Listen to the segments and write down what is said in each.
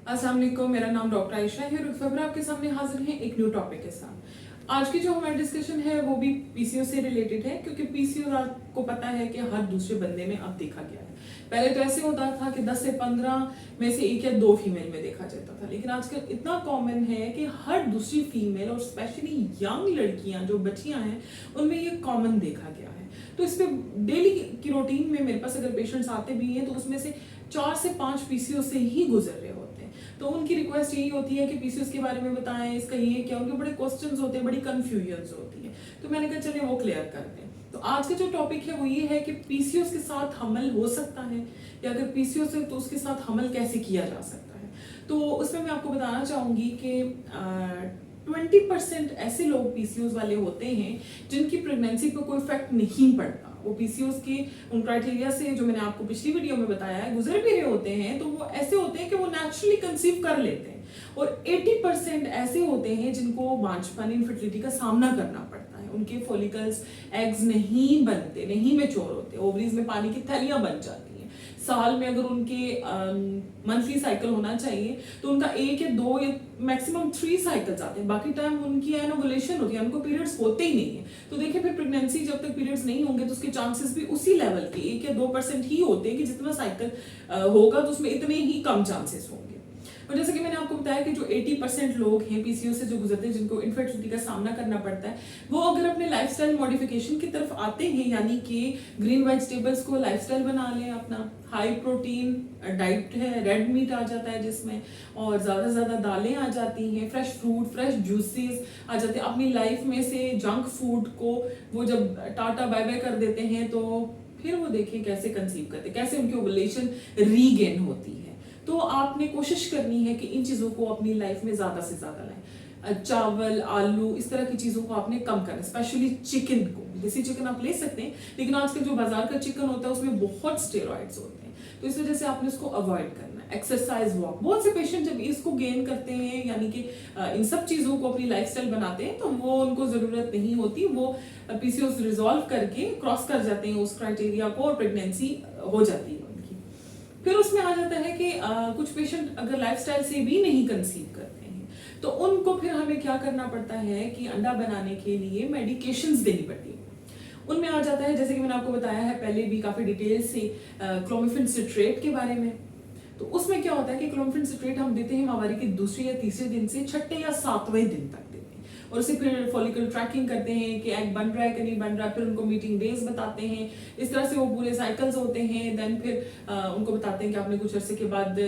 अस्सलाम वालेकुम, मेरा नाम डॉक्टर आयशा है और फिर आपके सामने हाजिर हैं एक न्यू टॉपिक के साथ। आज की जो हमारी डिस्कशन है वो भी पीसीओ से रिलेटेड है, क्योंकि पीसीओ आपको पता है कि हर दूसरे बंदे में अब देखा गया है। पहले तो ऐसे होता था कि 10 से 15 में से एक या दो फीमेल में देखा जाता था, लेकिन आजकल इतना कॉमन है कि हर दूसरी फीमेल और स्पेशली यंग लड़कियां जो बच्चियां हैं उनमें ये कॉमन देखा गया है। तो इस पे डेली की रूटीन में मेरे पास अगर पेशेंट्स आते भी हैं तो उसमें से 4 से 5 पीसीओ से ही गुजर रहे होते हैं। तो उनकी रिक्वेस्ट यही होती है कि पीसीओएस के बारे में बताएं, इसका ये क्या, उनके बड़े क्वेश्चंस होते हैं, बड़ी कंफ्यूजन होती है। तो मैंने कहा चलिए वो क्लियर करते हैं। तो आज का जो टॉपिक है वो ये है कि पीसीओएस के साथ हमल हो सकता है, या अगर पीसीओएस है तो उसके साथ हमल कैसे किया जा सकता है। तो उसमें मैं आपको बताना चाहूंगी कि 20% ऐसे लोग पीसीओएस वाले होते हैं जिनकी प्रेगनेंसी पर कोई इफेक्ट नहीं पड़ता। वो पीसीओएस के उन क्राइटेरिया से जो मैंने आपको पिछली वीडियो में बताया है गुजर भी रहे होते हैं, तो वो ऐसे होते हैं कि वो नेचुरली कंसीव कर लेते हैं। और 80% ऐसे होते हैं जिनको बांझपन इनफर्टिलिटी का सामना करना पड़ता है। उनके फॉलिकल्स एग्स नहीं बनते, नहीं मैच्योर होते, ओवरीज में पानी की थैलियां बन जाती हैं। साल में अगर उनके मंथली साइकिल होना चाहिए तो उनका 1 या 2 या मैक्सिमम 3 साइकिल्स आते हैं, बाकी टाइम उनकी एनोवुलेशन होती है, उनको पीरियड्स होते ही नहीं है। तो देखिए फिर प्रेगनेंसी जब तक पीरियड्स नहीं होंगे तो उसके चांसेस भी उसी लेवल के 1 या 2% ही होते हैं कि जितना साइकिल होगा तो उसमें इतने ही कम चांसेस होंगे। और जैसे कि मैंने आपको बताया कि जो 80% लोग हैं पीसीओ से जो गुजरते हैं, जिनको इनफर्टिलिटी का सामना करना पड़ता है, वो अगर अपने लाइफस्टाइल मॉडिफिकेशन की तरफ आते हैं, यानी कि ग्रीन वेजिटेबल्स को लाइफस्टाइल बना लें अपना, हाई प्रोटीन डाइट है, रेड मीट आ जाता है जिसमें, और ज्यादा से ज्यादा दालें आ जाती हैं, फ्रेश फ्रूट, फ्रेश जूसेस आ जाते हैं। अपनी लाइफ में से जंक फूड को वो जब टाटा बाय बाय कर देते हैं तो फिर वो देखें कैसे कंसीव करते हैं, कैसे उनकी ओवुलेशन रीगेन होती है। तो आपने कोशिश करनी है कि इन चीजों को अपनी लाइफ में ज्यादा से ज्यादा लाएं। चावल, आलू, इस तरह की चीजों को आपने कम करना, स्पेशली चिकन को। देसी चिकन आप ले सकते हैं, लेकिन आजकल जो बाजार का चिकन होता है उसमें बहुत स्टेरॉइड्स होते हैं, तो इस वजह से आपने उसको अवॉइड करना है। एक्सरसाइज, वॉक, बहुत से पेशेंट जब इसको गेन करते हैं, यानी कि इन सब चीजों को अपनी लाइफस्टाइल बनाते हैं, तो वो उनको जरूरत नहीं होती, वो पीसीओएस रिजॉल्व करके क्रॉस कर जाते हैं उस क्राइटेरिया को और प्रेगनेंसी हो जाती है। फिर उसमें आ जाता है कि कुछ पेशेंट अगर लाइफस्टाइल से भी नहीं कंसीव करते हैं तो उनको फिर हमें क्या करना पड़ता है कि अंडा बनाने के लिए मेडिकेशंस देनी पड़ती है। उनमें आ जाता है, जैसे कि मैंने आपको बताया है पहले भी काफी डिटेल से, क्लोमिफेन सिट्रेट के बारे में। तो उसमें क्या होता है कि क्लोमिफेन सिट्रेट हम देते हैं माहवारी के दूसरे या तीसरे दिन से 6ठे या 7वें दिन तक देते हैं, और उसे फिर फॉलिकल ट्रैकिंग करते हैं कि एग बन रहा है कि नहीं बन रहा, फिर उनको मीटिंग डेज बताते हैं। इस तरह से वो पूरे साइकिल्स होते हैं। देन फिर उनको बताते हैं कि आपने कुछ अरसे के बाद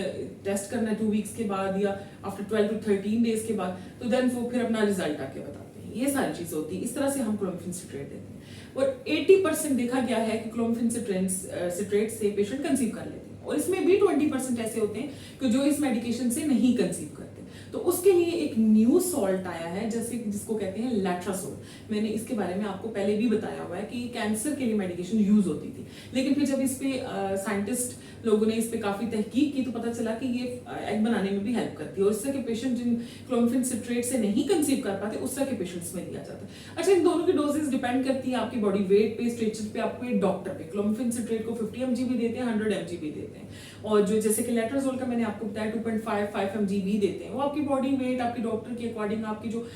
टेस्ट करना है, 2 वीक्स के बाद या आफ्टर 12 to 13 डेज के बाद, तो देन वो फिर अपना रिजल्ट आके बताते हैं। ये सारी चीज होती है। इस तरह से हम क्लोमिफेन सिट्रेट देते हैं, और 80% देखा गया है कि क्लोमिफेन सिट्रेट से पेशेंट कंसीव कर लेते हैं, और इसमें भी 20% ऐसे होते हैं कि जो इस मेडिकेशन से नहीं कंसीव करते। तो उसके लिए एक न्यू सॉल्ट आया है, जैसे जिसको कहते हैं लेट्रासोल। मैंने इसके बारे में आपको पहले भी बताया हुआ है कि कैंसर के लिए मेडिकेशन यूज होती थी, लेकिन फिर जब इस पे साइंटिस्ट लोगों ने इस पे काफी तहकीक की तो पता चला कि ये एग बनाने में भी हेल्प करती है, और इस तरह के पेशेंट जिन क्लोमिफेन सिट्रेट से नहीं कंसीव कर पाते उस तरह के पेशेंट्स में दिया जाता है। अच्छा, इन दोनों की डोजेस डिपेंड करती है आपकी बॉडी वेट पे, स्ट्रेचर पे, आपके डॉक्टर पे। क्लोमिफेन सिट्रेट को 50 mg भी देते हैं, 100 mg भी देते हैं, और जो जैसे कि लेट्रासोल का मैंने आपको बताया 2.5 mg भी देते हैं। वो आपकी बॉडी वेट, आपकी डॉक्टर के अकॉर्डिंग, आपकी जो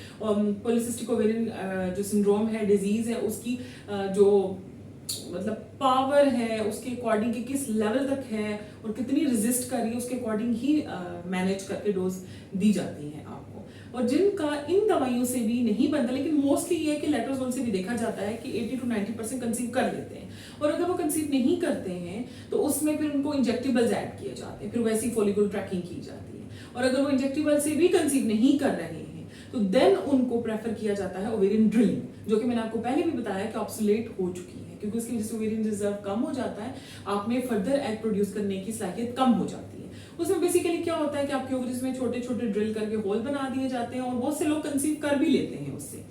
पॉलिसिस्टिक ओवेरियन जो सिंड्रोम है, डिजीज है, उसकी जो मतलब पावर है उसके अकॉर्डिंग कि किस लेवल तक है और कितनी रेजिस्ट कर रही है, उसके अकॉर्डिंग ही मैनेज करके डोज दी जाती है आपको। और जिनका इन दवाइयों से भी नहीं बनता, लेकिन मोस्टली ये है कि लेट्रासोल से भी देखा जाता है कि 80 to 90% कंसीव कर लेते हैं, और अगर वो कंसीव नहीं करते हैं तो उसमें फिर उनको इंजेक्टेबल्स ऐड किए जाते हैं, फिर वैसी फॉलिकल ट्रैकिंग की जाती है। और अगर वो इंजेक्टेबल से भी कंसीव नहीं कर रहे हैं तो देन उनको प्रेफर किया जाता है ओवेरियन ड्रिलिंग, जो कि मैंने आपको पहले भी बताया कि ऑब्सोलेट हो चुकी है, क्योंकि उसकी वजह से ओवेरियन रिजर्व कम हो जाता है, आप में फर्दर एग प्रोड्यूस करने की सलाहियत कम हो जाती है। उसमें बेसिकली क्या होता है कि आपके ओवरीज में छोटे छोटे ड्रिल करके होल बना दिए जाते हैं, और बहुत से लोग कंसीव कर भी लेते हैं उससे।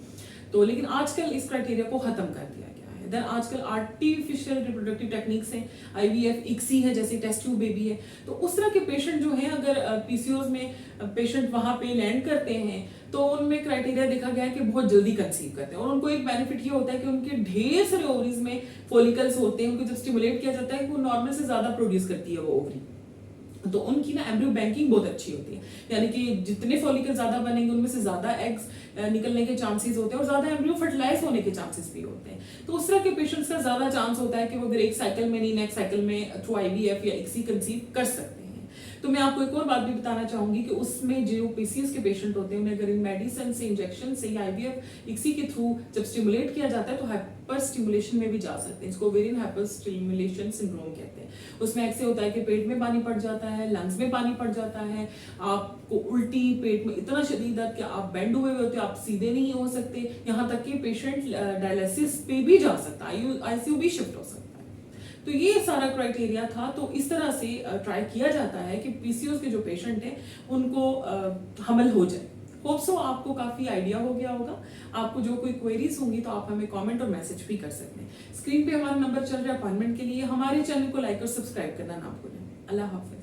तो लेकिन आजकल इस क्राइटेरिया को खत्म कर दिया गया है। देन आजकल आर्टिफिशियल रिप्रोडक्टिव टेक्निक्स हैं, आईवीएफ, इक्सी है, जैसे टेस्ट ट्यूब बेबी है। तो उस तरह के पेशेंट जो हैं, अगर पीसीओएस में पेशेंट वहां पे लैंड करते हैं तो उनमें क्राइटेरिया देखा गया है कि बहुत जल्दी कंसीव करते हैं, और उनको एक बेनिफिट ये होता है कि उनके ढेर सारे ओवरीज में फॉलिकल्स होते हैं, उनको जब स्टिमुलेट किया जाता है कि वो नॉर्मल से ज्यादा प्रोड्यूस करती है वो ओवरी। तो उनकी ना एम्ब्रियो बैंकिंग बहुत अच्छी होती है, यानी कि जितने फॉलिकल ज्यादा बनेंगे उनमें से ज्यादा एग्स निकलने के चांसेस होते हैं और ज्यादा एम्ब्रियो फर्टिलाइज होने के चांसेस भी होते हैं। तो उस तरह के पेशेंट्स का ज्यादा चांस होता है कि वो अगर एक साइकिल में नहीं नेक्स्ट साइकिल में थ्रू आईवीएफ या इक्सी कंसीव कर सकते हैं। तो मैं आपको एक और बात भी बताना चाहूंगी कि उसमें जो पीसीएस के पेशेंट होते हैं उन्हें अगर इन मेडिसिन से, इंजेक्शन से या आईवीएफ इक्सी के थ्रू जब स्टिमुलेट किया जाता है तो हाइपर स्टिमुलेशन में भी जा सकते हैं। इसको ओवेरियन हाइपर स्टिमुलेशन सिंड्रोम कहते हैं। उसमें ऐसे होता है कि पेट में पानी पड़ जाता है, लंग्स में पानी पड़ जाता है, आपको उल्टी, पेट में इतना शदीद दर्द कि आप बेंड हुए होते हो, आप सीधे नहीं हो सकते, यहाँ तक कि पेशेंट डायलिसिस पे भी जा सकता है, आईसीयू भी शिफ्ट हो सकता है। तो ये सारा क्राइटेरिया था। तो इस तरह से ट्राई किया जाता है कि पीसीओएस के जो पेशेंट हैं उनको हमल हो जाए। होप सो आपको काफी आइडिया हो गया होगा। आपको जो कोई क्वेरीज होंगी तो आप हमें कमेंट और मैसेज भी कर सकते हैं। स्क्रीन पे हमारा नंबर चल रहा है अपॉइंटमेंट के लिए। हमारे चैनल को लाइक और सब्सक्राइब करना ना भूलें। अल्लाह हाफिज।